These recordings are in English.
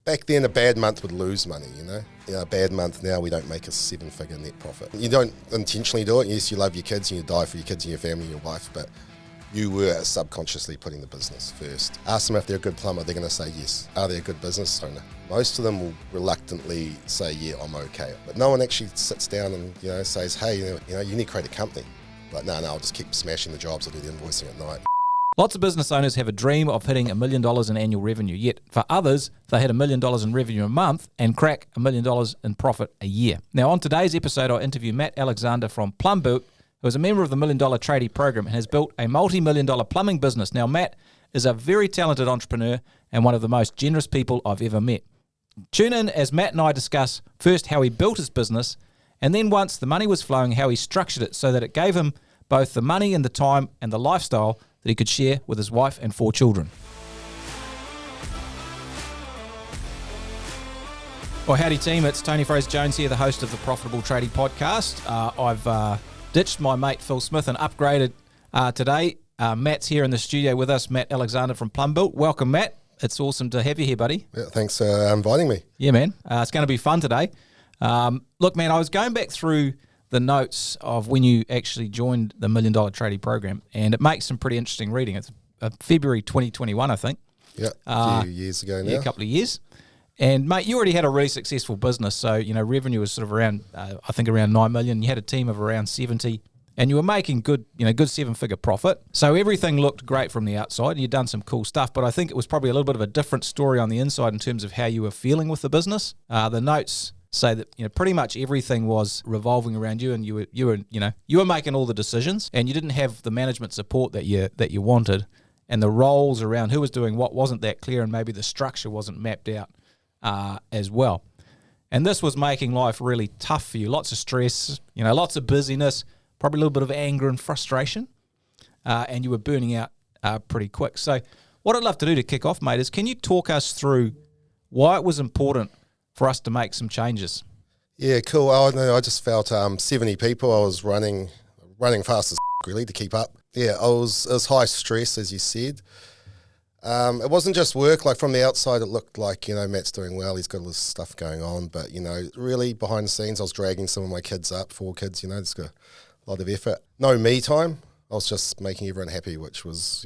Back then, a bad month would lose money, a bad month now, we don't make a 7-figure net profit. You don't intentionally do it. Yes, you love your kids and you die for your kids and your family and your wife, but you were subconsciously putting the business first. Ask them if they're a good plumber, they're going to say yes. Are they a good business owner? Most of them will reluctantly say, yeah, I'm okay. But no one actually sits down and says, hey, you need to create a company. Like, no, I'll just keep smashing the jobs, I'll do the invoicing at night. Lots of business owners have a dream of hitting $1 million in annual revenue, yet for others, they hit $1 million in revenue a month and crack $1 million in profit a year. Now, on today's episode, I interview Matt Alexander from Plumbuilt, who is a member of the $1 Million Tradie program and has built a multi-million-dollar plumbing business. Now, Matt is a very talented entrepreneur and one of the most generous people I've ever met. Tune in as Matt and I discuss first how he built his business, and then once the money was flowing, how he structured it so that it gave him both the money and the time and the lifestyle that he could share with his wife and 4 children. Well, howdy team, it's Tony Fraser-Jones here, the host of the Profitable Tradie podcast. I've ditched my mate Phil Smith and upgraded today. Matt's here in the studio with us, Matt Alexander from Plumbuilt. Welcome, Matt. It's awesome to have you here, buddy. Yeah, thanks for inviting me. Yeah, man. It's going to be fun today. Look, man, I was going back through the notes of when you actually joined the $1 Million Tradie program, and it makes some pretty interesting reading. It's February 2021, I think. Yeah, a few years ago now. Yeah, a couple of years. And, mate, you already had a really successful business. So, revenue was sort of around, I think around 9 million. You had a team of around 70, and you were making good 7-figure profit. So everything looked great from the outside, and you'd done some cool stuff. But I think it was probably a little bit of a different story on the inside in terms of how you were feeling with the business. The notes say that pretty much everything was revolving around you, and you were making all the decisions, and you didn't have the management support that you wanted, and the roles around who was doing what wasn't that clear, and maybe the structure wasn't mapped out as well. And this was making life really tough for you. Lots of stress, lots of busyness, probably a little bit of anger and frustration, and you were burning out pretty quick. So what I'd love to do to kick off, mate, is can you talk us through why it was important for us to make some changes? Yeah, cool. I just felt 70 people. I was running fast as really to keep up. Yeah, it was high stress, as you said. It wasn't just work. Like from the outside, it looked like, Matt's doing well. He's got all this stuff going on. But, really behind the scenes, I was dragging some of my kids up, 4 kids, it's got a lot of effort. No me time. I was just making everyone happy, which was,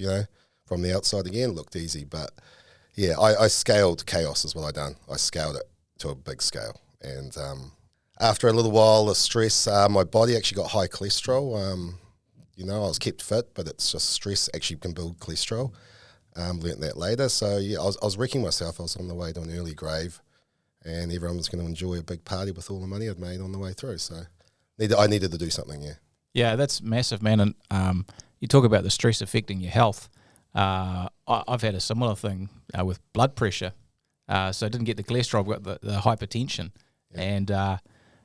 from the outside again, looked easy. But, yeah, I scaled chaos is what I done. I scaled it to a big scale. And after a little while, the stress, my body actually got high cholesterol. I was kept fit, but it's just stress actually can build cholesterol. Learnt that later. So, yeah, I was wrecking myself. I was on the way to an early grave, and everyone was going to enjoy a big party with all the money I'd made on the way through. So I needed to do something, yeah. Yeah, that's massive, man. And you talk about the stress affecting your health. I've had a similar thing with blood pressure. So I didn't get the cholesterol, I've got the hypertension. Yeah. And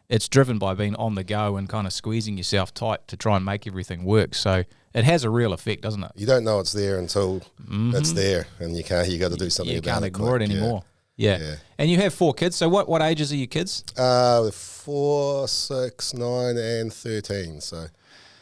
it's driven by being on the go and kind of squeezing yourself tight to try and make everything work. So it has a real effect, doesn't it? You don't know it's there until it's there, and you got to do something about it. You can't ignore it anymore. Yeah. And you have 4 kids. So what ages are your kids? 4, 6, 9, and 13. So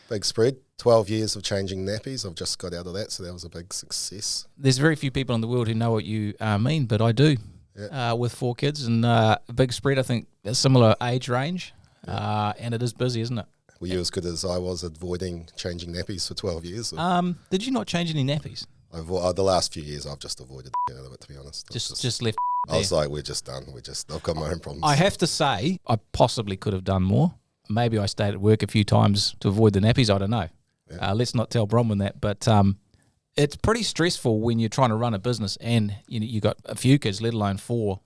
big spread. 12 years of changing nappies. I've just got out of that, so that was a big success. There's very few people in the world who know what you mean, but I do. Yeah. With 4 kids and a big spread, I think a similar age range, and it is busy, isn't it? Were you as good as I was avoiding changing nappies for 12 years? Did you not change any nappies? The last few years, I've just avoided out of it, to be honest. Just left. I was like, we're just done. I've got my own problems. I have to say, I possibly could have done more. Maybe I stayed at work a few times to avoid the nappies. I don't know. Yeah. Let's not tell Bronwyn that, but it's pretty stressful when you're trying to run a business and you got a few kids, let alone 4.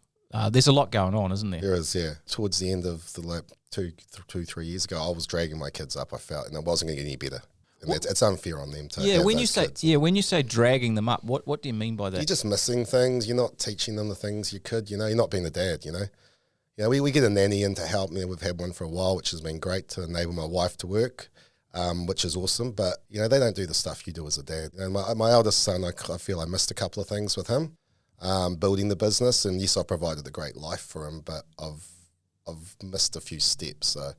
There's a lot going on, isn't there? There is, yeah. Towards the end of the 3 years ago, I was dragging my kids up. I felt, and it wasn't going to get any better. And it's unfair on them to have when those kids. When you say dragging them up, what do you mean by that? You're just missing things. You're not teaching them the things you could. You're not being the dad. We get a nanny in to help me. We've had one for a while, which has been great to enable my wife to work. Which is awesome, but they don't do the stuff you do as a dad. And my eldest son, I feel I missed a couple of things with him, building the business. And yes, I provided a great life for him, but I've missed a few steps. So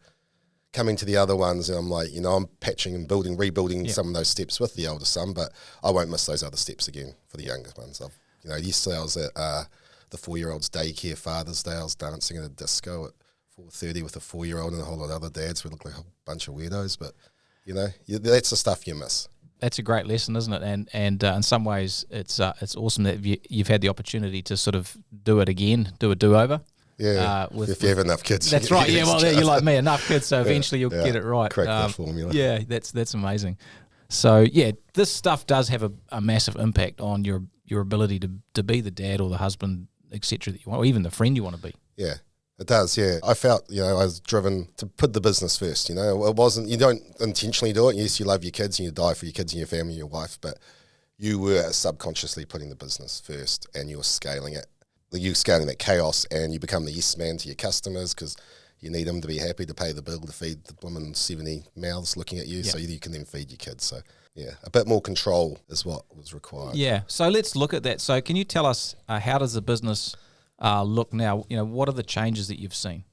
coming to the other ones, and I'm like, I'm patching and rebuilding some of those steps with the eldest son, but I won't miss those other steps again for the youngest ones. Yesterday I was at the 4-year-old's daycare, Father's Day. I was dancing at a disco at 4:30 with a 4-year-old and a whole lot of other dads. We look like a bunch of weirdos, but that's the stuff you miss. That's a great lesson, isn't it? And in some ways, it's awesome that you've had the opportunity to sort of do it again, do a do-over. Yeah, if you have enough kids. That's right. Yeah, well, you're like me, enough kids, so eventually you'll get it right. Crack that formula. Yeah, that's amazing. So, yeah, this stuff does have a massive impact on your ability to be the dad or the husband, etc. that you want, or even the friend you want to be. Yeah, it does, yeah. I felt, I was driven to put the business first, It wasn't, you don't intentionally do it. Yes, you love your kids and you die for your kids and your family and your wife, but you were subconsciously putting the business first and you were scaling it. You're scaling that chaos and you become the yes man to your customers because you need them to be happy to pay the bill to feed the woman 70 mouths looking at you so you can then feed your kids. So, yeah, a bit more control is what was required. Yeah, so let's look at that. So can you tell us how does the business look now? What are the changes that you've seen?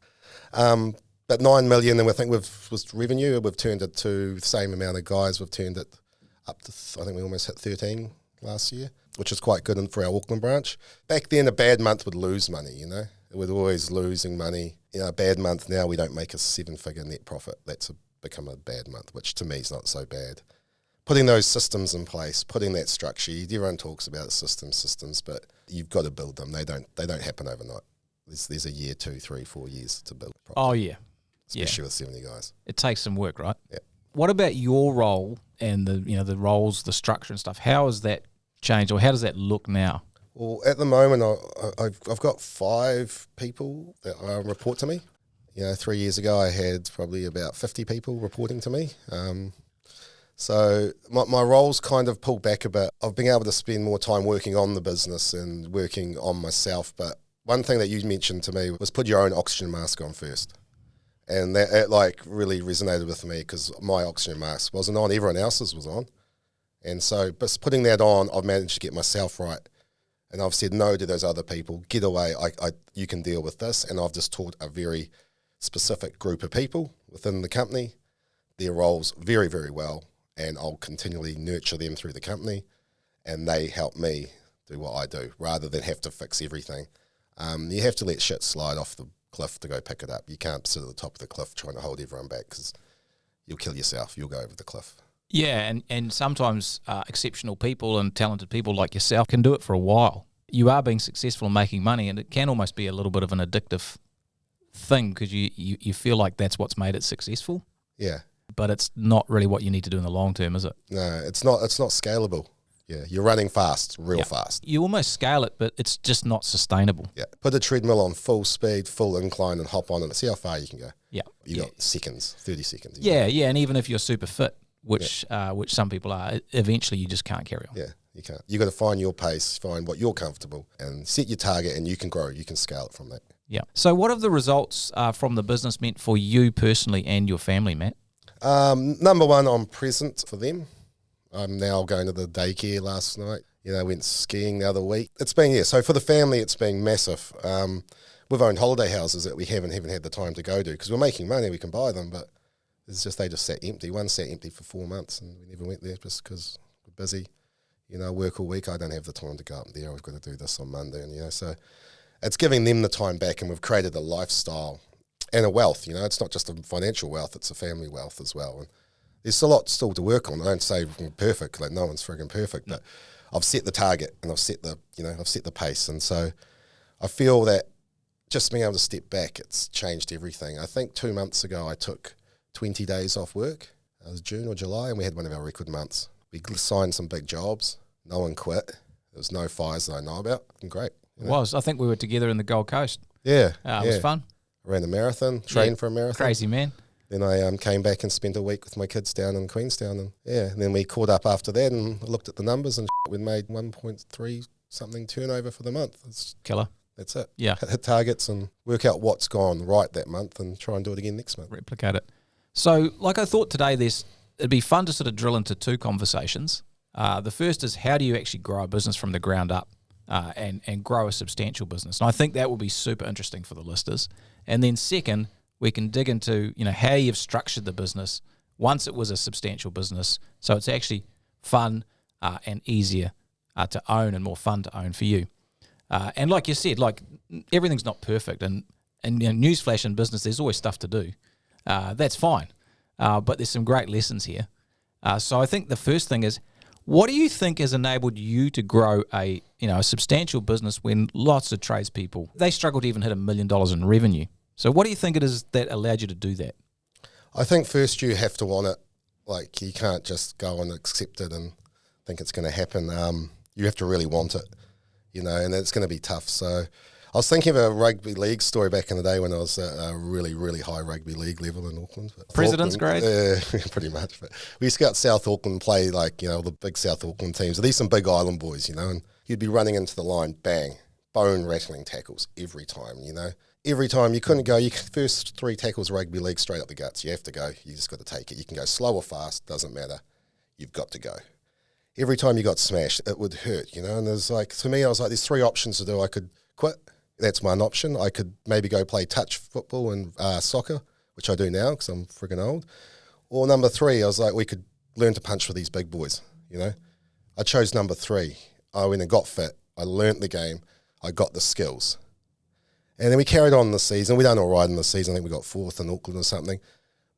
About 9 million, and I think with revenue, we've turned it to the same amount of guys. We've turned it up to, I think we almost hit 13 last year, which is quite good for our Auckland branch. Back then, a bad month would lose money, It was always losing money. A bad month now, we don't make a 7-figure net profit. That's become a bad month, which to me is not so bad. Putting those systems in place, putting that structure, everyone talks about systems, but you've got to build them. They don't happen overnight. There's a year, 2, 3, 4 years to build. Oh, yeah. Especially with 70 guys. It takes some work, right? Yeah. What about your role and the roles, the structure and stuff? How has that changed, or how does that look now? Well, at the moment, I've got 5 people that report to me. 3 years ago, I had probably about 50 people reporting to me. So my role's kind of pulled back a bit. I've been able to spend more time working on the business and working on myself. But one thing that you mentioned to me was put your own oxygen mask on first. And that really resonated with me because my oxygen mask wasn't on, everyone else's was on. And so, but putting that on, I've managed to get myself right. And I've said no to those other people. Get away. You can deal with this. And I've just taught a very specific group of people within the company their roles very, very well. And I'll continually nurture them through the company. And they help me do what I do rather than have to fix everything. You have to let shit slide off the cliff to go pick it up. You can't sit at the top of the cliff trying to hold everyone back because you'll kill yourself. You'll go over the cliff. Yeah, and sometimes exceptional people and talented people like yourself can do it for a while. You are being successful and making money, and it can almost be a little bit of an addictive thing because you feel like that's what's made it successful. Yeah. But it's not really what you need to do in the long term, is it? No, it's not scalable. Yeah, you're running fast, fast. You almost scale it, but it's just not sustainable. Yeah, put a treadmill on full speed, full incline, and hop on and see how far you can go. Yeah, you got seconds, 30 seconds. Yeah, and even if you're super fit, which some people are, eventually you just can't carry on. Yeah, you can't. You got to find your pace, find what you're comfortable, and set your target, and you can grow. You can scale it from that. Yeah. So, what have the results from the business meant for you personally and your family, Matt? Number one, I'm present for them. I'm now going to the daycare last night. Went skiing the other week. It's been, so for the family, it's been massive. We've owned holiday houses that we haven't had the time to go to because we're making money, we can buy them, but it's just, they just sat empty. One sat empty for 4 months and we never went there just because we're busy. Work all week. I don't have the time to go up there. I've got to do this on Monday. And, so it's giving them the time back, and we've created a lifestyle and a wealth. It's not just a financial wealth, it's a family wealth as well. And there's a lot still to work on. I don't say I'm perfect, like no one's frigging perfect, but I've set the target and I've set the pace. And so I feel that just being able to step back, it's changed everything. I think 2 months ago I took 20 days off work. It was June or July, and we had one of our record months. We signed some big jobs. No one quit. There was no fires that I know about. Great. It was. I think we were together in the Gold Coast. Yeah. It was fun. I ran a marathon, trained for a marathon. Crazy, man. Then I came back and spent a week with my kids down in Queenstown. And then we caught up after that and looked at the numbers, and we'd made 1.3 something turnover for the month. It's killer. That's it. Yeah. Hit targets and work out what's gone right that month and try and do it again next month. Replicate it. So, like I thought today, it'd be fun to sort of drill into 2 conversations. The first is, how do you actually grow a business from the ground up and grow a substantial business? And I think that will be super interesting for the listeners. And then second, we can dig into how you've structured the business once it was a substantial business, so it's actually fun and easier to own and more fun to own for you. And like you said, like everything's not perfect, and newsflash in business, there's always stuff to do. That's fine, but there's some great lessons here. So I think the first thing is, what do you think has enabled you to grow a substantial business when lots of tradespeople, they struggle to even hit $1 million in revenue? So what do you think it is that allowed you to do that? I think first you have to want it. Like, you can't just go and accept it and think it's going to happen. You have to really want it, and it's going to be tough. So I was thinking of a rugby league story back in the day when I was at a really, really high rugby league level in Auckland. President's grade? Pretty much. But we used to go out South Auckland and play, the big South Auckland teams. These some big island boys, and you'd be running into the line, bang, bone-rattling tackles every time, Every time you couldn't go, first 3 tackles rugby league straight up the guts. You have to go. You just got to take it. You can go slow or fast, doesn't matter. You've got to go. Every time you got smashed, it would hurt, And there's to me, I was like, there's 3 options to do. I could quit. That's one option. I could maybe go play touch football and soccer, which I do now because I'm friggin' old. Or number 3, I was like, we could learn to punch for these big boys, I chose number 3. I went and got fit. I learnt the game. I got the skills. And then we carried on the season. We done all right in the season. I think we got 4th in Auckland or something.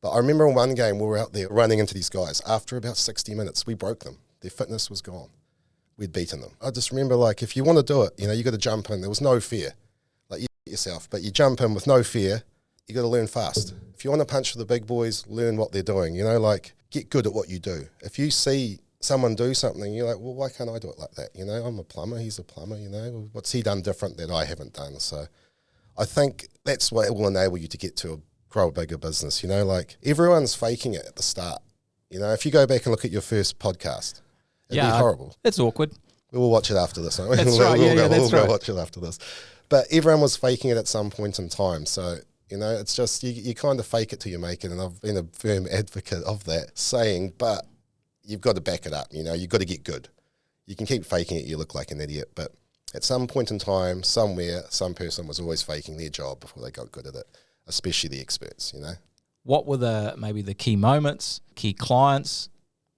But I remember in one game we were out there running into these guys. After about 60 minutes, we broke them. Their fitness was gone. We'd beaten them. I just remember, if you want to do it, you got to jump in. There was no fear. You yourself, but you jump in with no fear. You got to learn fast. If you want to punch for the big boys, learn what they're doing. Get good at what you do. If you see someone do something, you're like, well, why can't I do it like that? I'm a plumber. He's a plumber. What's he done different that I haven't done? So I think that's what will enable you to get to grow a bigger business. Everyone's faking it at the start. If you go back and look at your first podcast, it'd be horrible. It's awkward. We'll watch it after this. That's right. We'll go watch it after this. But everyone was faking it at some point in time. So, it's just, you kind of fake it till you make it. And I've been a firm advocate of that saying, but you've got to back it up. You've got to get good. You can keep faking it, you look like an idiot. But at some point in time, somewhere, some person was always faking their job before they got good at it, especially the experts, What were maybe the key moments, key clients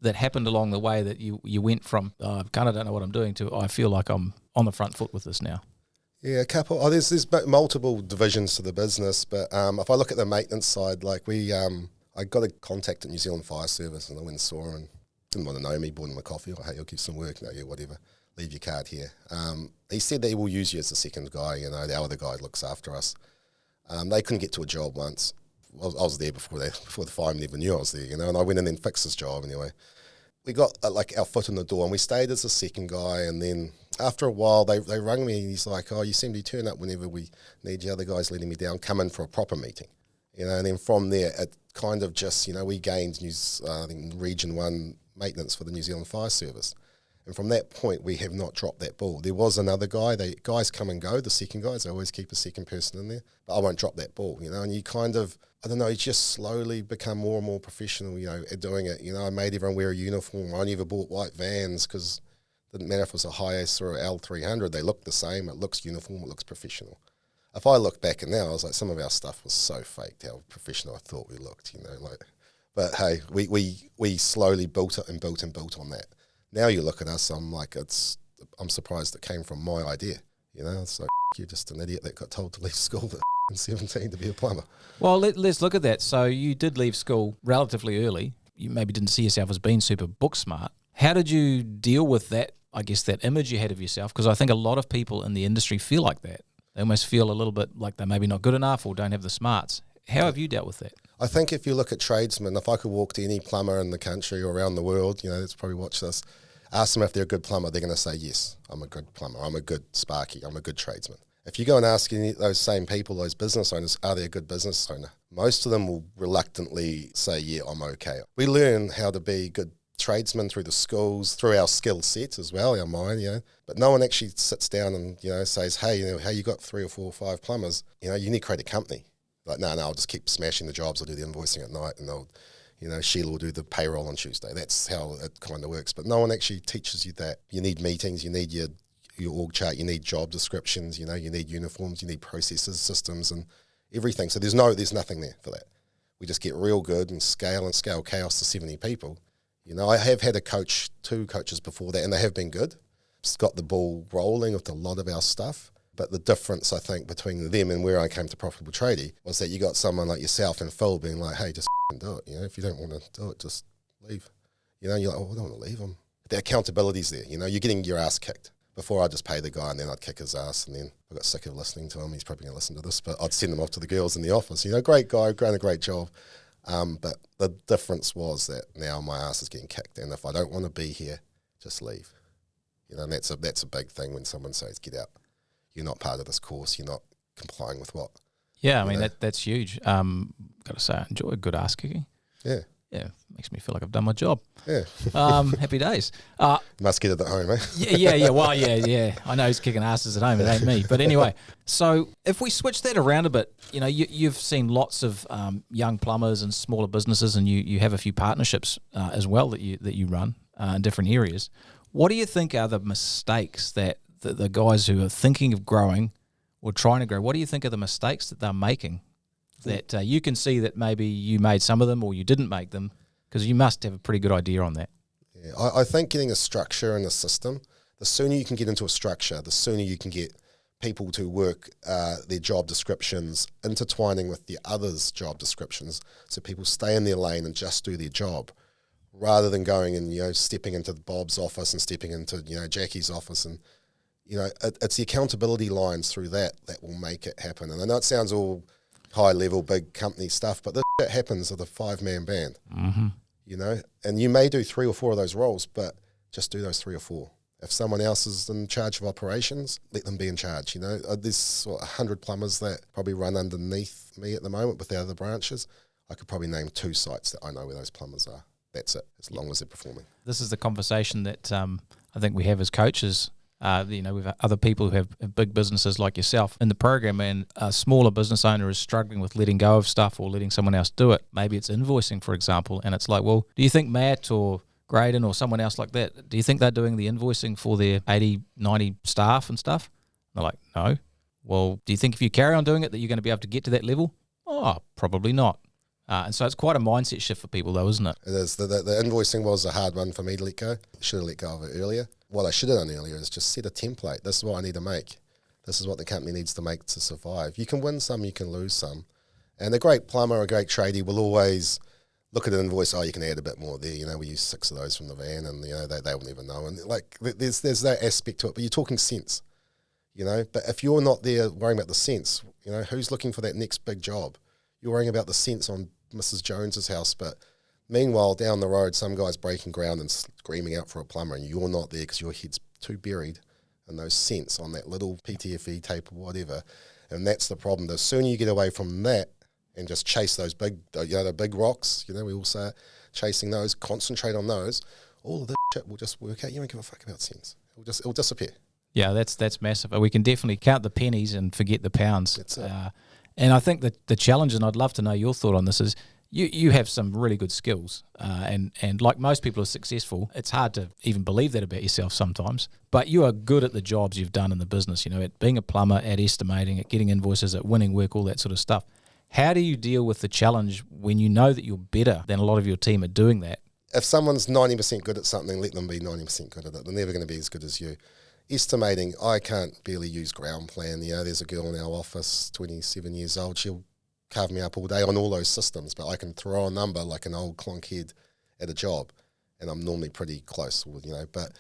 that happened along the way that you went from, I kind of don't know what I'm doing, to I feel like I'm on the front foot with this now? Yeah, a couple. There's multiple divisions to the business, but if I look at the maintenance side, I got a contact at New Zealand Fire Service, and I went and saw him and didn't want to know me, bought him a coffee. Oh, hey, I'll give some work. No, yeah, whatever. Leave your card here. He said that he will use you as the second guy. The other guy looks after us. They couldn't get to a job once. I was there before the fireman even knew I was there, and I went in and fixed his job anyway. We got our foot in the door, and we stayed as the second guy, and then after a while, they rang me, and he's like, oh, you seem to turn up whenever we need you. Other guys letting me down, come in for a proper meeting. And then from there, it kind of just, we gained I think Region 1 maintenance for the New Zealand Fire Service. And from that point, we have not dropped that ball. There was another guy, guys come and go, the second guys, I always keep a second person in there, but I won't drop that ball, and you kind of, I don't know, you just slowly become more and more professional, at doing it. I made everyone wear a uniform. I never bought white vans because it didn't matter if it was a Hiace or an L300, they look the same, it looks uniform, it looks professional. If I look back and now, I was like, some of our stuff was so faked, how professional I thought we looked, but hey, we slowly built it and built and built on that. Now you look at us, I'm surprised it came from my idea, it's like, you're just an idiot that got told to leave school at 17 to be a plumber. Well, let's look at that. So you did leave school relatively early. You maybe didn't see yourself as being super book smart. How did you deal with that, I guess, that image you had of yourself? Because I think a lot of people in the industry feel like that. They almost feel a little bit like they're maybe not good enough or don't have the smarts. How have you dealt with that? I think if you look at tradesmen, if I could walk to any plumber in the country or around the world, that's probably watch this, ask them if they're a good plumber, they're going to say, yes, I'm a good plumber, I'm a good sparky, I'm a good tradesman. If you go and ask any of those same people, those business owners, are they a good business owner? Most of them will reluctantly say, yeah, I'm okay. We learn how to be good tradesmen through the schools, through our skill sets as well, our mind, but no one actually sits down and, says, hey, how you got 3 or 4 or 5 plumbers? You need to create a company. Like, no, I'll just keep smashing the jobs. I'll do the invoicing at night and Sheila will do the payroll on Tuesday. That's how it kind of works. But no one actually teaches you that. You need meetings, you need your org chart, you need job descriptions, you need uniforms, you need processes, systems and everything. So there's nothing there for that. We just get real good and scale chaos to 70 people. I have had 2 coaches before that and they have been good. got the ball rolling with a lot of our stuff. But the difference, I think, between them and where I came to Profitable Tradie was that you got someone like yourself and Phil being like, hey, just do it. If you don't want to do it, just leave. You're like, oh, I don't want to leave them. The accountability's there. You're getting your ass kicked. Before, I'd just pay the guy and then I'd kick his ass, and then I got sick of listening to him. He's probably going to listen to this, but I'd send him off to the girls in the office. Great guy, done a great job. But the difference was that now my ass is getting kicked, and if I don't want to be here, just leave. And that's a big thing when someone says, get out. You're not part of this course. You're not complying with what. Yeah, I mean, that's huge. Got to say, I enjoy a good ass kicking. Yeah. Yeah, makes me feel like I've done my job. Yeah. Happy days. Must get it at home, eh? Yeah. Well, yeah. I know he's kicking asses at home. It ain't me. But anyway, so if we switch that around a bit, you've seen lots of young plumbers and smaller businesses, and you have a few partnerships as well that you run in different areas. What do you think are the mistakes that the guys who are thinking of growing or trying to grow, what do you think are the mistakes that they're making? That you can see that maybe you made some of them or you didn't make them, because you must have a pretty good idea on that. Yeah, I think getting a structure and a system, the sooner you can get into a structure, the sooner you can get people to work their job descriptions intertwining with the others' job descriptions, so people stay in their lane and just do their job, rather than going and stepping into Bob's office and stepping into Jackie's office, and it's the accountability lines through that will make it happen. And I know it sounds all high level, big company stuff, but this shit happens with a 5-man band, and you may do 3 or 4 of those roles, but just do those 3 or 4. If someone else is in charge of operations, let them be in charge. There's 100 plumbers that probably run underneath me at the moment with the other branches. I could probably name 2 sites that I know where those plumbers are. That's it, as long as they're performing. This is the conversation that I think we have as coaches. We've other people who have big businesses like yourself in the program, and a smaller business owner is struggling with letting go of stuff or letting someone else do it. Maybe it's invoicing, for example, and it's like, well, do you think Matt or Graydon or someone else like that, do you think they're doing the invoicing for their 80, 90 staff and stuff? And they're like, no. Well, do you think if you carry on doing it that you're going to be able to get to that level? Oh, probably not. And so it's quite a mindset shift for people, though, isn't it? It is. The invoicing was a hard one for me to let go. Should have let go of it earlier. What I should have done earlier is just set a template. This is what I need to make. This is what the company needs to make to survive. You can win some, you can lose some. And a great plumber or a great tradie will always look at an invoice, you can add a bit more there. We use 6 of those from the van, and, they will never know. And, there's that aspect to it. But you're talking cents, But if you're not there worrying about the cents, who's looking for that next big job? You're worrying about the cents on Mrs. Jones's house, but meanwhile, down the road, some guy's breaking ground and screaming out for a plumber, and you're not there because your head's too buried in those cents on that little PTFE tape or whatever. And that's the problem. The sooner you get away from that and just chase those big, the big rocks, we all say it, chasing those, concentrate on those, all of this shit will just work out. You don't give a fuck about cents. It'll disappear. Yeah, that's massive. We can definitely count the pennies and forget the pounds. That's it. And I think that the challenge, and I'd love to know your thought on this, is you have some really good skills. And like most people who are successful, it's hard to even believe that about yourself sometimes. But you are good at the jobs you've done in the business, at being a plumber, at estimating, at getting invoices, at winning work, all that sort of stuff. How do you deal with the challenge when you know that you're better than a lot of your team at doing that? If someone's 90% good at something, let them be 90% good at it. They're never going to be as good as you. Estimating, I can't barely use ground plan. There's a girl in our office, 27 years old. She'll carve me up all day on all those systems, but I can throw a number like an old clonk head at a job, and I'm normally pretty close, but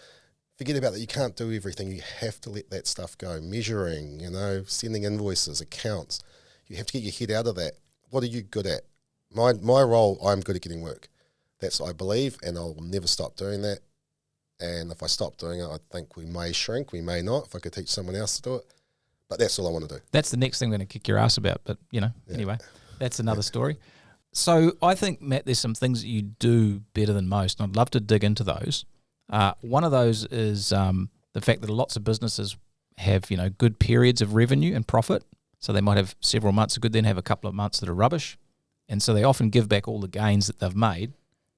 forget about that. You can't do everything. You have to let that stuff go. Measuring, sending invoices, accounts. You have to get your head out of that. What are you good at? My role, I'm good at getting work. That's what I believe, and I'll never stop doing that. And if I stop doing it, I think we may shrink, we may not, if I could teach someone else to do it. But that's all I want to do. That's the next thing I'm going to kick your ass about. But, anyway, that's another story. So I think, Matt, there's some things that you do better than most, and I'd love to dig into those. One of those is the fact that lots of businesses have, good periods of revenue and profit. So they might have several months of good, then have a couple of months that are rubbish. And so they often give back all the gains that they've made,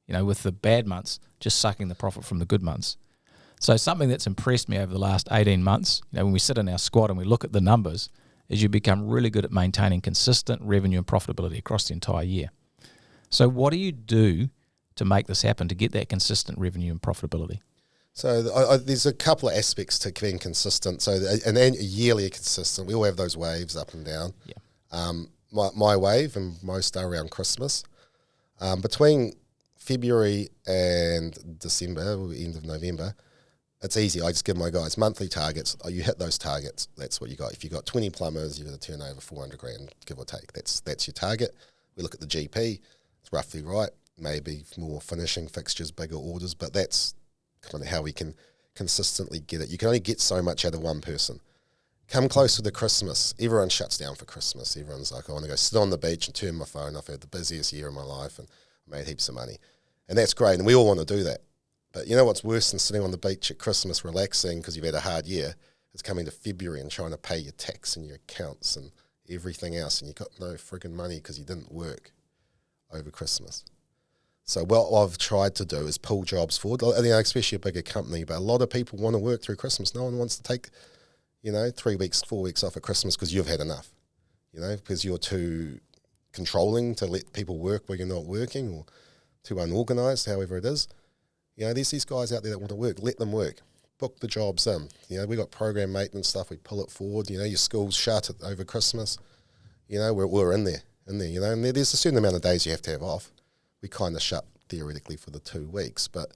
with the bad months, just sucking the profit from the good months. So something that's impressed me over the last 18 months, when we sit in our squad and we look at the numbers, is you become really good at maintaining consistent revenue and profitability across the entire year. So what do you do to make this happen, to get that consistent revenue and profitability? So there's a couple of aspects to being consistent. So and yearly consistent, we all have those waves up and down. Yeah. My wave, and most are around Christmas. Between February and December, or end of November, it's easy. I just give my guys monthly targets. You hit those targets, that's what you got. If you got 20 plumbers, you're going to turn over 400 grand, give or take. That's your target. We look at the GP. It's roughly right. Maybe more finishing fixtures, bigger orders, but that's kind of how we can consistently get it. You can only get so much out of one person. Come closer to Christmas, everyone shuts down for Christmas. Everyone's like, I want to go sit on the beach and turn my phone off. I had the busiest year of my life and made heaps of money. And that's great, and we all want to do that. But you know what's worse than sitting on the beach at Christmas relaxing because you've had a hard year? It's coming to February and trying to pay your tax and your accounts and everything else, and you got no friggin' money because you didn't work over Christmas. So what I've tried to do is pull jobs forward, especially a bigger company, but a lot of people want to work through Christmas. No one wants to take 3 weeks, 4 weeks off at Christmas because you've had enough, because you're too controlling to let people work where you're not working, or too unorganised, however it is. There's these guys out there that want to work. Let them work. Book the jobs in. We got program maintenance stuff. We pull it forward. Your school's shut over Christmas. We're in there. And there's a certain amount of days you have to have off. We kind of shut theoretically for the 2 weeks, but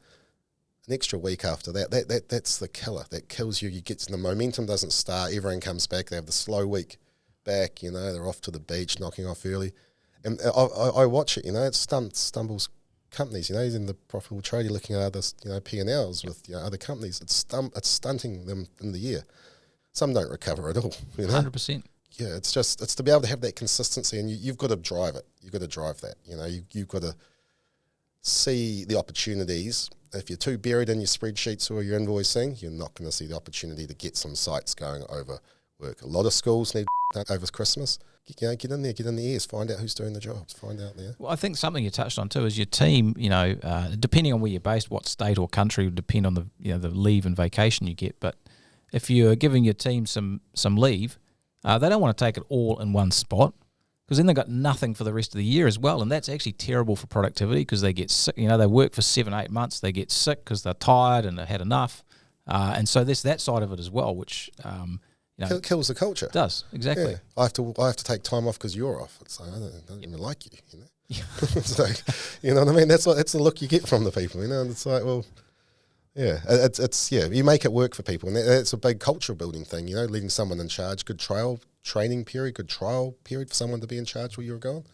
an extra week after that's the killer. That kills you. You get to the momentum doesn't start. Everyone comes back. They have the slow week back. They're off to the beach, knocking off early, and I watch it. It stumbles companies. In the profitable tradie looking at other P&Ls with other companies. It's stunting them in the year. Some don't recover at all. 100%. Yeah, it's to be able to have that consistency, and you've got to drive it. You've got to drive that. You've got to see the opportunities. If you're too buried in your spreadsheets or your invoicing, you're not going to see the opportunity to get some sites going over work. A lot of schools need over Christmas. Get in there, get in the ears, find out who's doing the jobs, find out there. Well, I think something you touched on too is your team. Depending on where you're based, what state or country would depend on the leave and vacation you get. But if you're giving your team some leave, they don't want to take it all in one spot, because then they've got nothing for the rest of the year as well, and that's actually terrible for productivity because they get sick. They work for 7-8 months, they get sick because they're tired and they've had enough, and so there's that side of it as well, which kills the culture. It does, exactly. Yeah. I have to take time off because you're off. It's like, I don't even like you. Yeah. So, you know what I mean? That's the look you get from the people. And it's like, well, yeah, it's you make it work for people, and that's a big culture building thing. Leaving someone in charge, good training period, good trial period for someone to be in charge where you're going.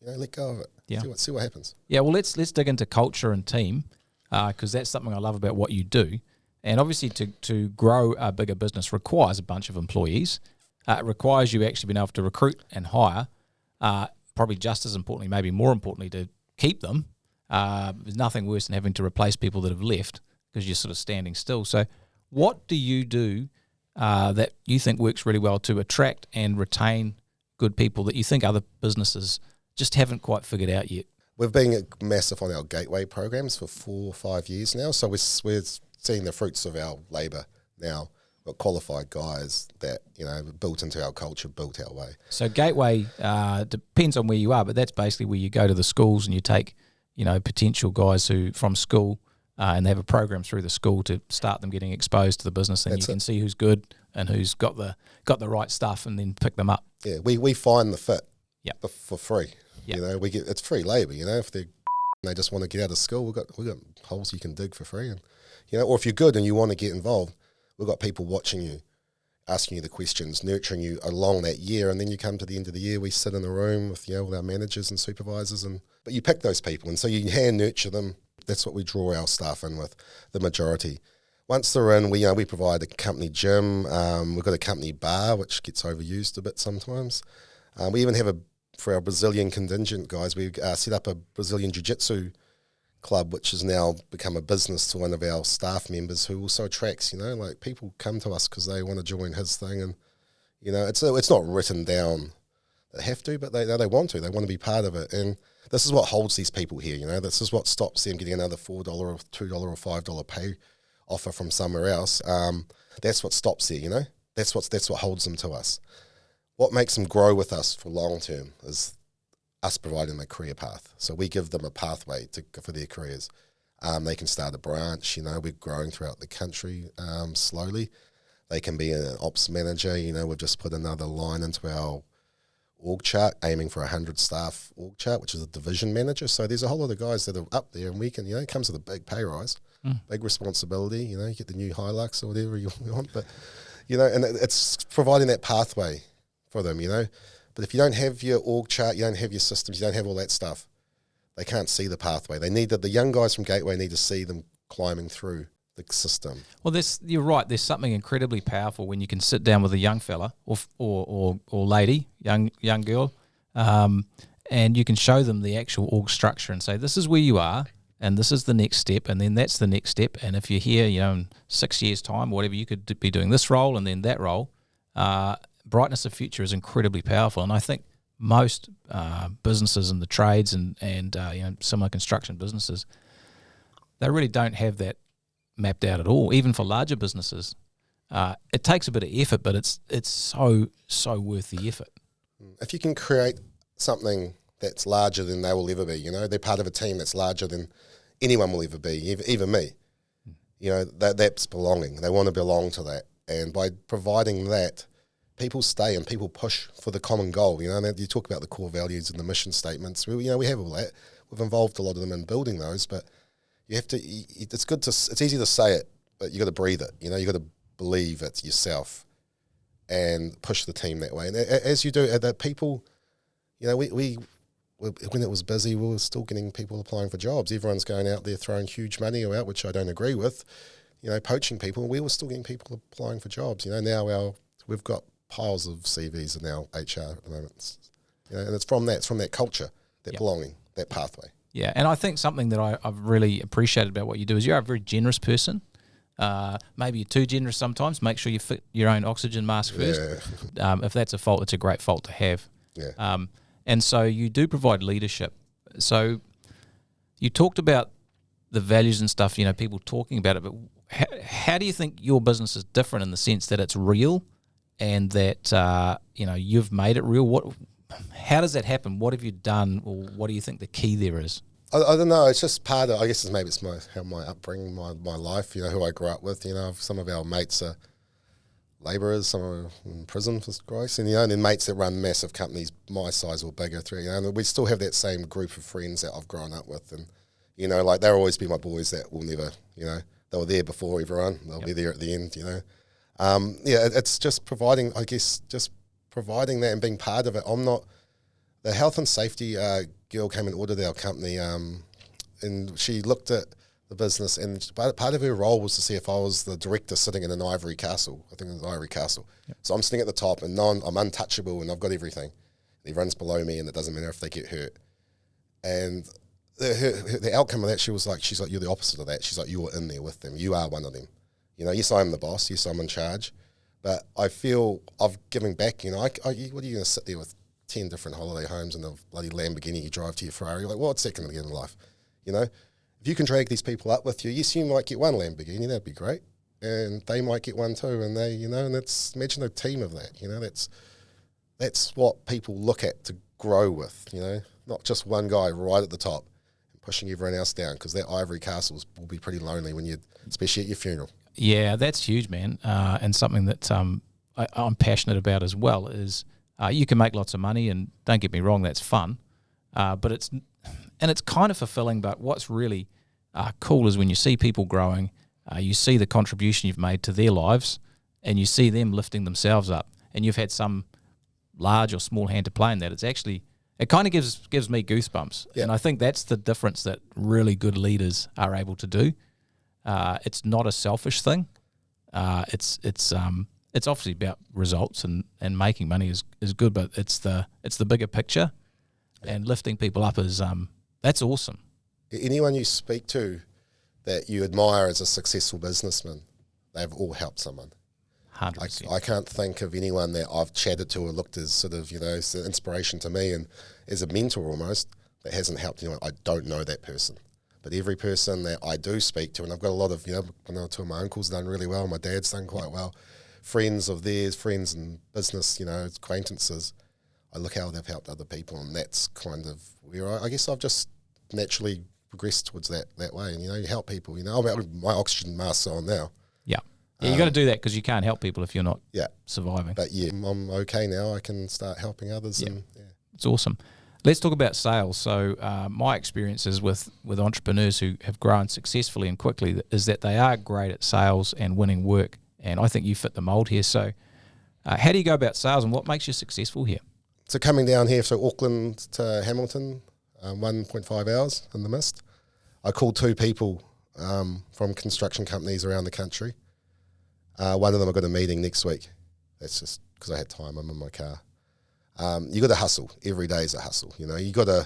Let go of it. Yeah. See what happens. Yeah. Well, let's dig into culture and team, because that's something I love about what you do. And obviously, to grow a bigger business requires a bunch of employees. It requires you actually being able to recruit and hire. Probably just as importantly, maybe more importantly, to keep them. There's nothing worse than having to replace people that have left because you're sort of standing still. So what do you do that you think works really well to attract and retain good people that you think other businesses just haven't quite figured out yet? We've been massive on our gateway programs for 4 or 5 years now, so we're seeing the fruits of our labour now. We've got qualified guys that, built into our culture, built our way. So gateway depends on where you are, but that's basically where you go to the schools and you take, potential guys who from school, and they have a program through the school to start them getting exposed to the business, and you can see who's good and who's got the right stuff, and then pick them up. Yeah, we find the fit. Yep. For free. Yep. We get it's free labour. If they just want to get out of school, we've got holes you can dig for free, and or if you're good and you want to get involved, we've got people watching you, asking you the questions, nurturing you along that year, and then you come to the end of the year, we sit in a room with with our managers and supervisors, but you pick those people, and so you hand nurture them. That's what we draw our staff in with, the majority. Once they're in, we provide a company gym. We've got a company bar, which gets overused a bit sometimes. We even have for our Brazilian contingent guys, we set up a Brazilian Jiu-Jitsu club, which has now become a business to one of our staff members who also attracts, like people come to us because they want to join his thing, and it's not written down they have to, but they want to. They want to be part of it, and this is what holds these people here. This is what stops them getting another $4 or $2 or $5 pay offer from somewhere else. That's what stops there. That's what holds them to us. What makes them grow with us for long term is us providing them a career path. So we give them a pathway for their careers. They can start a branch. We're growing throughout the country slowly. They can be an ops manager. We've just put another line into our org chart, aiming for 100 staff org chart, which is a division manager. So there's a whole lot of guys that are up there, and we can, it comes with a big pay rise, big responsibility. You get the new Hilux or whatever you want, but and it's providing that pathway for them. But if you don't have your org chart, you don't have your systems, you don't have all that stuff, they can't see the pathway. They need the young guys from Gateway need to see them climbing through the system. Well, you're right. There's something incredibly powerful when you can sit down with a young fella or lady, young girl, and you can show them the actual org structure and say, this is where you are, and this is the next step, and then that's the next step. And if you're here, in 6 years' time, or whatever, you could be doing this role and then that role. Brightness of future is incredibly powerful, and I think most businesses in the trades and similar construction businesses, they really don't have that mapped out at all, even for larger businesses. It takes a bit of effort, but it's so worth the effort. If you can create something that's larger than they will ever be, they're part of a team that's larger than anyone will ever be, even me. That's belonging. They want to belong to that, and by providing that, people stay and people push for the common goal. You talk about the core values and the mission statements. We have all that. We've involved a lot of them in building those, but you have to. It's easy to say it, but you got to breathe it. You got to believe it yourself, and push the team that way. And as you do, the people, we when it was busy, we were still getting people applying for jobs. Everyone's going out there throwing huge money out, which I don't agree with. Poaching people. We were still getting people applying for jobs. Now we've got piles of CVs in our HR at the moment. And it's from that culture, that belonging, that pathway. Yeah, and I think something that I've really appreciated about what you do is you're a very generous person. Maybe you're too generous sometimes. Make sure you fit your own oxygen mask first. Yeah. If that's a fault, it's a great fault to have. Yeah. And so you do provide leadership. So you talked about the values and stuff, people talking about it, but how do you think your business is different in the sense that it's real and that, you've made it real? How does that happen? What have you done, or what do you think the key there is? I don't know. It's just part of. I guess it's my upbringing, my life. Who I grew up with. Some of our mates are labourers, some are in prison for Christ, and then mates that run massive companies my size or bigger. And we still have that same group of friends that I've grown up with, and they'll always be my boys that will never. They were there before everyone. They'll be there at the end. It's just providing. I guess just providing that and being part of it. I'm not the health and safety girl came and audited our company, and she looked at the business, and part of her role was to see if I was the director sitting in an ivory castle. I think it was ivory castle. Yep. So I'm sitting at the top, and I'm untouchable, and I've got everything. He runs below me, and it doesn't matter if they get hurt. And the outcome of that, she's like, you're the opposite of that. She's like, you are in there with them. You are one of them. Yes, I'm the boss. Yes, I'm in charge. But I feel I've given back. What are you going to sit there with 10 different holiday homes and a bloody Lamborghini you drive to your Ferrari? You're like, what's that going to get in life? If you can drag these people up with you, yes, you might get one Lamborghini. That'd be great. And they might get one too. And they, and that's, imagine a team of that, that's what people look at to grow with, not just one guy right at the top and pushing everyone else down, because that ivory castles will be pretty lonely especially at your funeral. Yeah, that's huge, man. And something that I'm passionate about as well is you can make lots of money, and don't get me wrong, that's fun. But it's kind of fulfilling. But what's really cool is when you see people growing, you see the contribution you've made to their lives, and you see them lifting themselves up. And you've had some large or small hand to play in that. It kind of gives me goosebumps. Yeah. And I think that's the difference that really good leaders are able to do. It's not a selfish thing. It's obviously about results, and making money is good, but it's the bigger picture, and lifting people up is that's awesome. Anyone you speak to that you admire as a successful businessman, they've all helped someone. 100%. I can't think of anyone that I've chatted to or looked as sort of as an inspiration to me and as a mentor almost that hasn't helped anyone. I don't know that person. But every person that I do speak to, and I've got a lot of, I know two of my uncles done really well, my dad's done quite well, friends of theirs, friends in business, acquaintances, I look how they've helped other people, and that's kind of where I guess I've just naturally progress towards that way, and you help people. My oxygen mask's on now. Yeah. Yeah, you got to do that because you can't help people if you're not surviving. But I'm okay now. I can start helping others. Yeah. And It's awesome. Let's talk about sales. So my experiences with entrepreneurs who have grown successfully and quickly is that they are great at sales and winning work. And I think you fit the mold here. So how do you go about sales and what makes you successful here? So coming down here, so Auckland to Hamilton, 1.5 hours in the mist. I called 2 people from construction companies around the country. One of them I got a meeting next week. That's just because I had time. I'm in my car. You got to hustle. Every day is a hustle. You got to.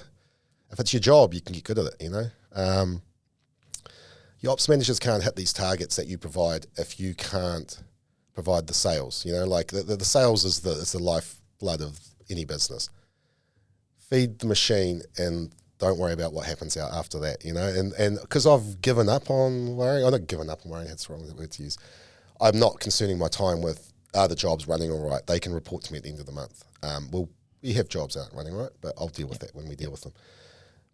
If it's your job, you can get good at it. Your ops managers can't hit these targets that you provide if you can't provide the sales. Like the sales is the lifeblood of any business. Feed the machine and don't worry about what happens out after that. And because I've given up on worrying. I'm not given up on worrying. That's the wrong word to use. I'm not concerning my time with, are the jobs running all right? They can report to me at the end of the month. We have jobs aren't running right, but I'll deal with that when we deal with them.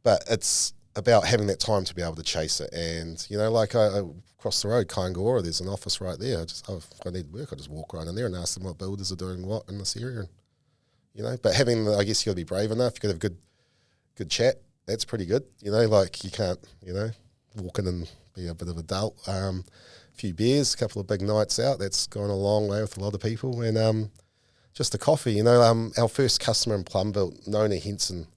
But it's about having that time to be able to chase it. And, like I across the road, Kaingaora, there's an office right there. If I need work, I just walk right in there and ask them what builders are doing what in this area. And, but I guess you got to be brave enough. You got to have good chat. That's pretty good. Like you can't, walk in and be a bit of a dolt. Few beers, a couple of big nights out. That's gone a long way with a lot of people. And just the coffee. Our first customer in Plumbuilt, Nona Henson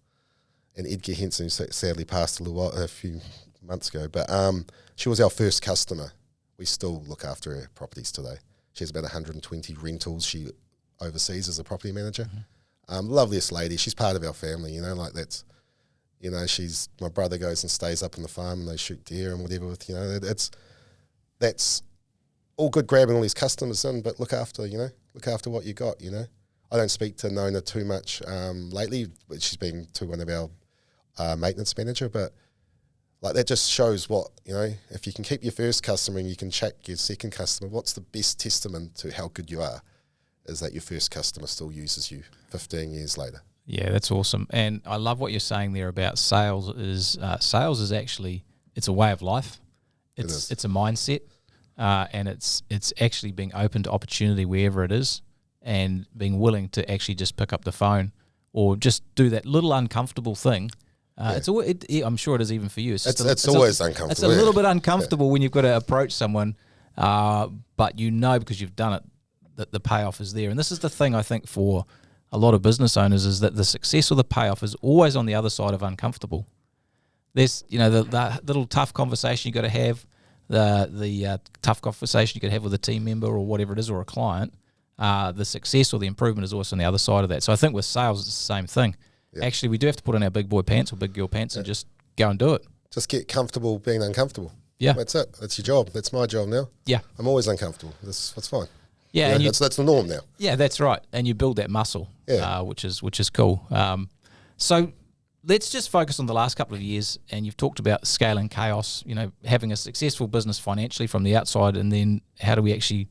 and Edgar Henson, who sadly passed a few months ago. But she was our first customer. We still look after her properties today. She has about 120 rentals she oversees as a property manager. Mm-hmm. Loveliest lady. She's part of our family. Like that's. She's my brother goes and stays up on the farm and they shoot deer and whatever. That's all good grabbing all these customers in, but look after what you got, I don't speak to Nona too much lately, but she's been to one of our maintenance manager, but like that just shows what, if you can keep your first customer and you can check your second customer, what's the best testament to how good you are is that your first customer still uses you 15 years later. Yeah, that's awesome. And I love what you're saying there about sales is actually, it's a way of life. It's a mindset, and it's actually being open to opportunity wherever it is, and being willing to actually just pick up the phone or just do that little uncomfortable thing. I'm sure it is even for you. It's always uncomfortable. It's a little bit uncomfortable when you've got to approach someone, but because you've done it, that the payoff is there. And this is the thing I think for a lot of business owners is that the success or the payoff is always on the other side of uncomfortable. There's, the little tough conversation you got to have, the tough conversation you could have with a team member or whatever it is, or a client. The success or the improvement is always on the other side of that. So I think with sales, it's the same thing. Yeah. Actually, we do have to put on our big boy pants or big girl pants and just go and do it. Just get comfortable being uncomfortable. Yeah. That's it. That's your job. That's my job now. Yeah. I'm always uncomfortable. That's fine. Yeah. And that's the norm now. Yeah, that's right. And you build that muscle, which is cool. So let's just focus on the last couple of years, and you've talked about scaling chaos, having a successful business financially from the outside, and then how do we actually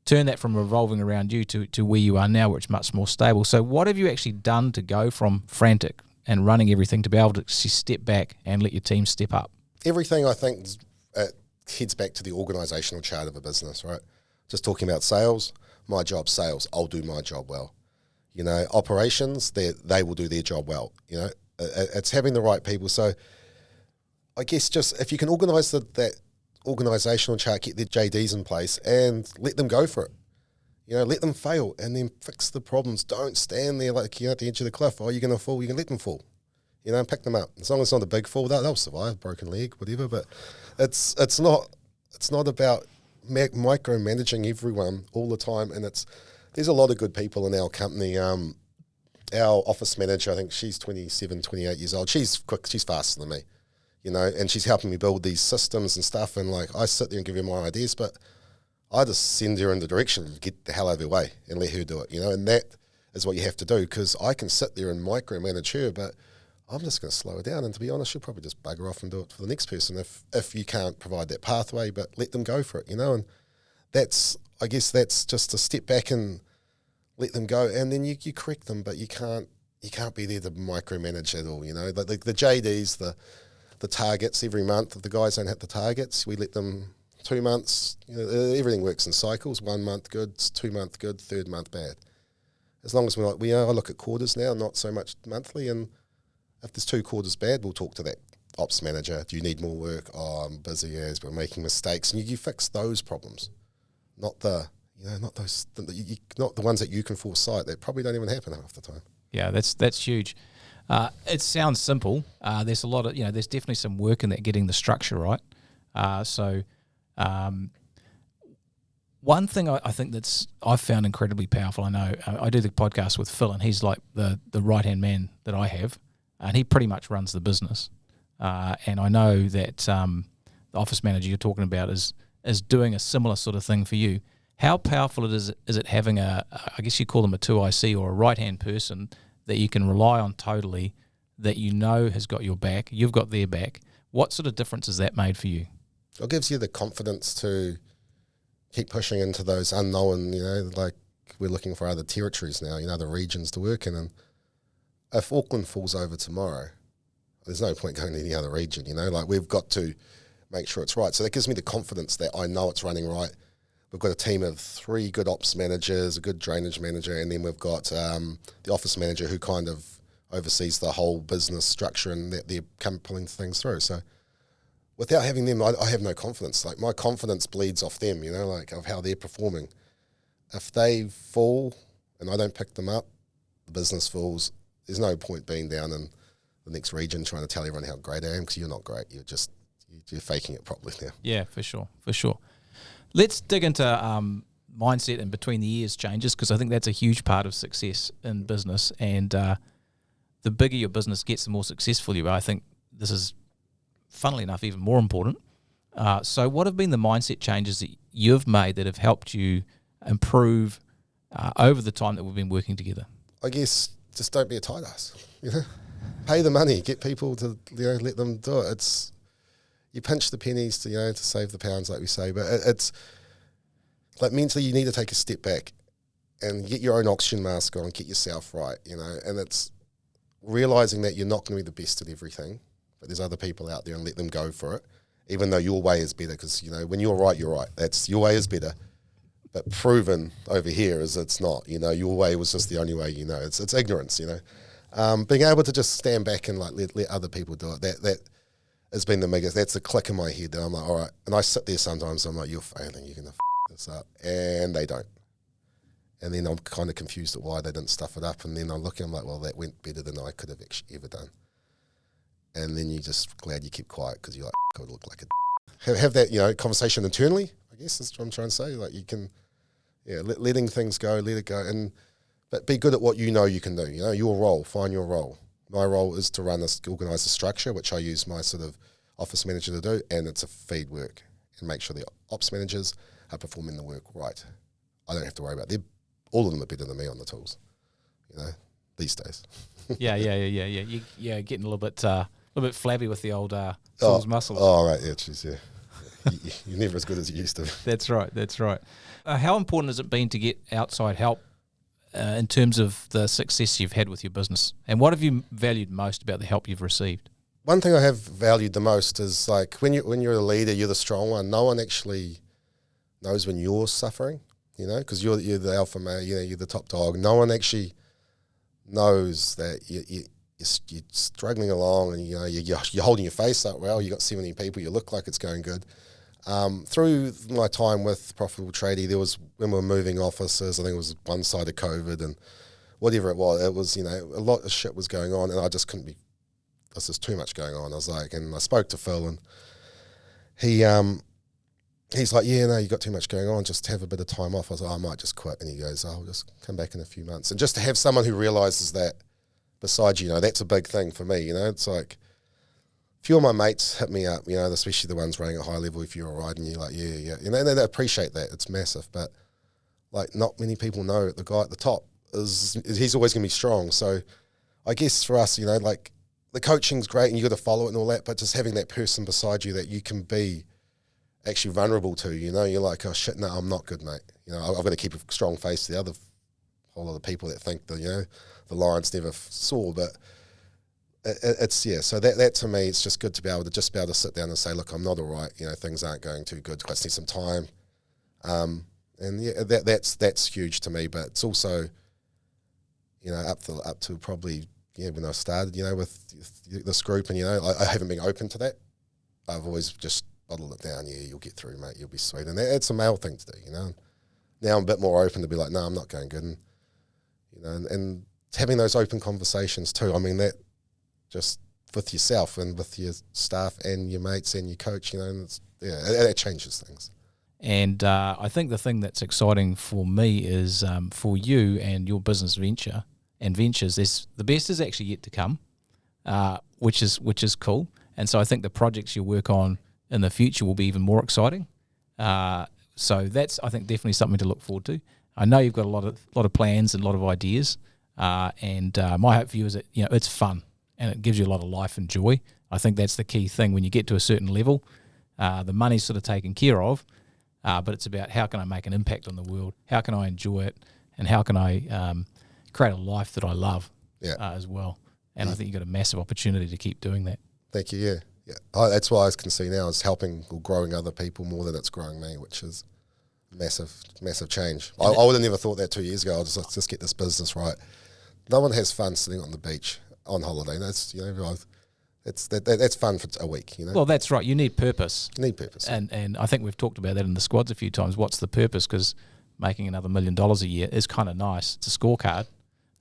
turn that from revolving around you to where you are now, where it's much more stable. So what have you actually done to go from frantic and running everything to be able to step back and let your team step up? Everything, I think, heads back to the organisational chart of a business, right? Just talking about sales, my job, sales, I'll do my job well. Operations, they will do their job well, It's having the right people. So I guess just if you can organise that organisational chart, get the JDs in place and let them go for it. Let them fail and then fix the problems. Don't stand there like you're at the edge of the cliff. Oh, you're going to fall. You can let them fall. And pick them up. As long as it's not a big fall, they'll survive, broken leg, whatever. But it's not about micromanaging everyone all the time. And there's a lot of good people in our company. Our office manager, I think she's 27, 28 years old. She's quick. She's faster than me, and she's helping me build these systems and stuff. And I sit there and give her my ideas, but I just send her in the direction, get the hell out of her way and let her do it, and that is what you have to do, because I can sit there and micromanage her, but I'm just going to slow her down. And to be honest, she'll probably just bugger off and do it for the next person if you can't provide that pathway, but let them go for it, and I guess that's just to step back and let them go, and then you correct them, but you can't be there to micromanage at all, the JDs, the the targets every month. If the guys don't hit the targets, we let them 2 months. Everything works in cycles. 1 month good, 2 month good, third month bad. As long as I look at quarters now, not so much monthly. And if there's 2 quarters bad, we'll talk to that ops manager. Do you need more work? Oh, I'm busy as we're making mistakes. And you fix those problems, not the not the ones that you can foresight that probably don't even happen half the time. Yeah, that's huge. It sounds simple. There's a lot of there's definitely some work in that, getting the structure right. One thing I think I've found incredibly powerful. I know I do the podcast with Phil, and he's like the right hand man that I have, and he pretty much runs the business. And I know that the office manager you're talking about is doing a similar sort of thing for you. How powerful is it having I guess you call them a 2IC or a right hand person that you can rely on totally, that has got your back, you've got their back? What sort of difference has that made for you? It gives you the confidence to keep pushing into those unknown, like we're looking for other territories now, other regions to work in. And if Auckland falls over tomorrow, there's no point going to any other region, like we've got to make sure it's right. So that gives me the confidence that I know it's running right. We've got a team of 3 good ops managers, a good drainage manager, and then we've got the office manager who kind of oversees the whole business structure, and that they're pulling things through. So without having them, I have no confidence. Like my confidence bleeds off them, like of how they're performing. If they fall and I don't pick them up, the business falls. There's no point being down in the next region trying to tell everyone how great I am, because you're not great. You're faking it properly now. Yeah, for sure. Let's dig into mindset and between the ears changes, because I think that's a huge part of success in business. And the bigger your business gets, the more successful you are. I think this is, funnily enough, even more important. So what have been the mindset changes that you've made that have helped you improve over the time that we've been working together? I guess just don't be a tight ass. Pay the money, get people to let them do it. You pinch the pennies to save the pounds, like we say, but it's like mentally you need to take a step back and get your own oxygen mask on, get yourself right, and it's realizing that you're not going to be the best at everything, but there's other people out there, and let them go for it, even though your way is better, because when you're right, you're right. That's your way is better, but proven over here is it's not. Your way was just the only way. It's ignorance. Being able to just stand back and like let other people do it. That has been the biggest. That's the click in my head that I'm like, all right. And I sit there sometimes. I'm like, you're failing. You're gonna this up, and they don't. And then I'm kind of confused at why they didn't stuff it up. And then I'm looking. I'm like, well, that went better than I could have actually ever done. And then you're just glad you keep quiet, because you're like, I would look like a have that conversation internally. I guess that's what I'm trying to say. Like you can, letting things go, let it go, but be good at what you can do. Your role. Find your role. My role is to organise the structure, which I use my sort of office manager to do, and it's a feed work and make sure the ops managers are performing the work right. I don't have to worry about them. All of them are better than me on the tools, these days. Yeah. You're getting a little bit flabby with the old tools muscles. Oh, right, yeah, geez, yeah. You're never as good as you used to. That's right. How important has it been to get outside help in terms of the success you've had with your business? And what have you valued most about the help you've received? One thing I have valued the most is like when you're a leader, you're the strong one. No one actually knows when you're suffering, because you're the alpha male, you're the top dog. No one actually knows that you're struggling along, and you're holding your face up well. You got 70 people, you look like it's going good. Through my time with Profitable Tradie, there was, when we were moving offices, I think it was one side of COVID and whatever it was, a lot of shit was going on, and I just couldn't be, there's just too much going on. I was like, and I spoke to Phil, and he's like, yeah, no, you got too much going on, just have a bit of time off. I was like, I might just quit. And he goes, I'll just come back in a few months. And just to have someone who realises that beside you, that's a big thing for me, it's like, a few of my mates hit me up, especially the ones running at high level, if you're all right, and you're like, yeah. And they appreciate that. It's massive. But, like, not many people know the guy at the top he's always going to be strong. So I guess for us, like, the coaching's great and you got to follow it and all that, but just having that person beside you that you can be actually vulnerable to, you're like, oh, shit, no, I'm not good, mate. I've got to keep a strong face to the other whole lot of people that think that, the lion's never soar. But it's so that to me, it's just good to be able to sit down and say, look, I'm not all right. Things aren't going too good. I just need some time. And yeah, that's huge to me. But it's also, up to probably when I started, with this group, and I haven't been open to that. I've always just bottled it down. Yeah, you'll get through, mate. You'll be sweet. And that's a male thing to do. Now I'm a bit more open to be like, no, I'm not going good. And having those open conversations too. I mean, that just with yourself and with your staff and your mates and your coach, it changes things. And I think the thing that's exciting for me is for you and your business ventures, the best is actually yet to come, which is cool. And so I think the projects you work on in the future will be even more exciting. So that's, I think, definitely something to look forward to. I know you've got a lot of plans and a lot of ideas, and my hope for you is that it's fun and it gives you a lot of life and joy. I think that's the key thing when you get to a certain level. The money's sort of taken care of. But it's about how can I make an impact on the world, how can I enjoy it, and how can I create a life that I love as well. And I think you've got a massive opportunity to keep doing that. Thank you, yeah. That's what I can see now is helping or growing other people more than it's growing me, which is massive change. I would have never thought that 2 years ago. Let's just get this business right. No one has fun sitting on the beach on holiday. That's that's fun for a week, Well, that's right. You need purpose. Yeah. And I think we've talked about that in the squads a few times. What's the purpose? Because making another $1 million a year is kind of nice. It's a scorecard,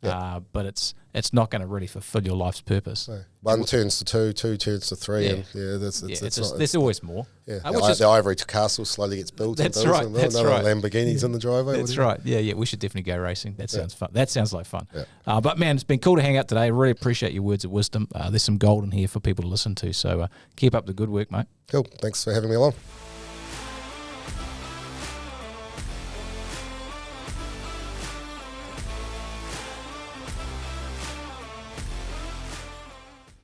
but it's not going to really fulfill your life's purpose. No. One turns to two turns to three, and there's always more. Yeah, the ivory castle slowly gets built. That's right. Another Lamborghini's in the driveway. That's right. Yeah. We should definitely go racing. That sounds fun. That sounds like fun. Yeah. But man, it's been cool to hang out today. I really appreciate your words of wisdom. There's some gold in here for people to listen to. So keep up the good work, mate. Cool. Thanks for having me along.